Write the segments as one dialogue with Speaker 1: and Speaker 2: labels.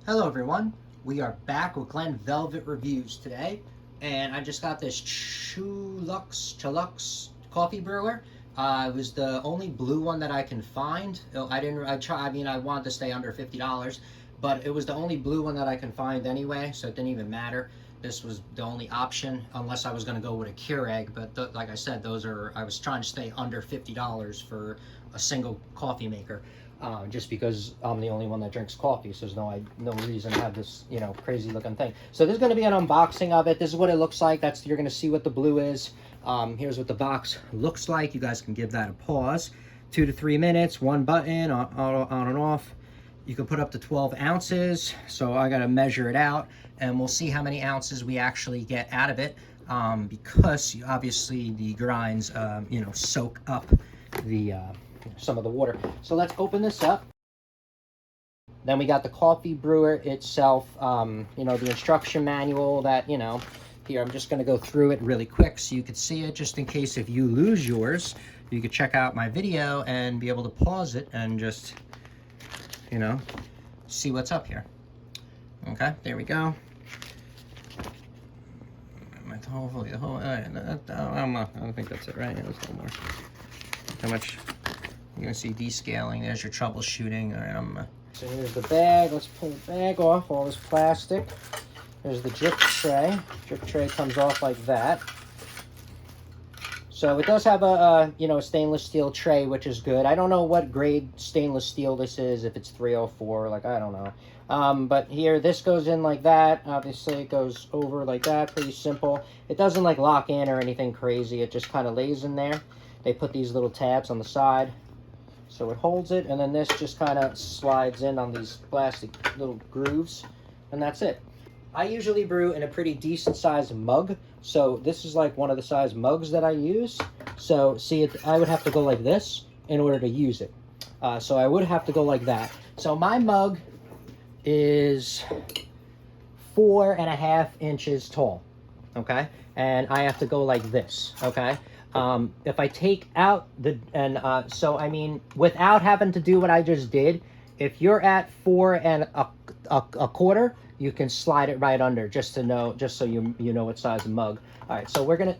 Speaker 1: Hello everyone, we are back with Glen Velvet reviews today, and I just got this CHULUX coffee brewer. It was the only blue one that I can find. I wanted to stay under $50, but it was the only blue one that I can find anyway, so it didn't even matter. This was the only option, unless I was going to go with a Keurig, but like I said, I was trying to stay under $50 for a single coffee maker. Just because I'm the only one that drinks coffee, so there's no reason to have this, crazy looking thing. So there's going to be an unboxing of it. This is what it looks like. You're going to see what the blue is. Here's what the box looks like. You guys can give that a pause. 2 to 3 minutes, one button, on and off. You can put up to 12 ounces. So I got to measure it out, and we'll see how many ounces we actually get out of it, because obviously the grinds, soak up the some of the water. So let's open this up. Then we got the coffee brewer itself, the instruction manual that, here I'm just going to go through it really quick so you could see it, just in case if you lose yours, you could check out my video and be able to pause it and just, see what's up here. Okay, there we go. Hopefully I don't think that's it, right? Yeah, there's a little more. How much? You're gonna see descaling. There's your troubleshooting. All right, So here's the bag. Let's pull the bag off. All this plastic. There's the drip tray. Drip tray comes off like that. So it does have a stainless steel tray, which is good. I don't know what grade stainless steel this is. If it's 304, I don't know. But here, this goes in like that. Obviously, it goes over like that. Pretty simple. It doesn't lock in or anything crazy. It just kind of lays in there. They put these little tabs on the side, so it holds it, and then this just kind of slides in on these plastic little grooves, and that's it. I usually brew in a pretty decent sized mug, so this is one of the size mugs that I use. So see, I would have to go like this in order to use it. So I would have to go like that. So my mug is 4.5 inches tall, okay? And I have to go like this, okay? If I take out without having to do what I just did, if you're at 4 1/4, you can slide it right under, just so you know what size of mug. All right, so we're gonna,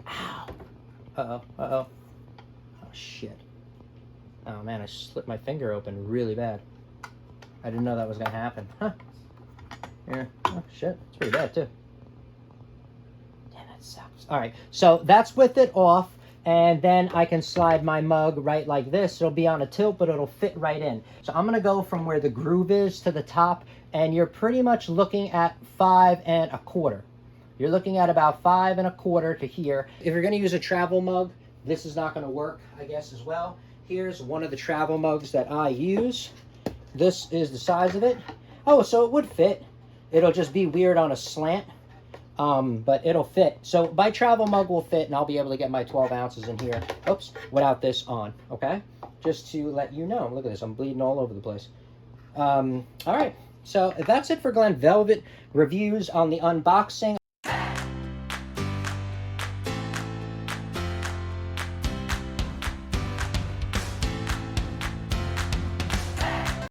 Speaker 1: oh shit. Oh man, I slipped my finger open really bad. I didn't know that was gonna happen. Huh. Yeah, oh shit, it's pretty bad too. Damn, that sucks. All right, so that's with it off. And then I can slide my mug right like this. It'll be on a tilt, but it'll fit right in. So I'm gonna go from where the groove is to the top, and you're pretty much looking at 5 1/4. You're looking at about 5 1/4 to here. If you're gonna use a travel mug, this is not gonna work, I guess, as well. Here's one of the travel mugs that I use. This is the size of it. Oh, so it would fit. It'll just be weird on a slant. But it'll fit. So my travel mug will fit, and I'll be able to get my 12 ounces in here, oops, without this on, okay? Just to let you know. Look at this, I'm bleeding all over the place. All right, so that's it for Glen Velvet reviews on the unboxing.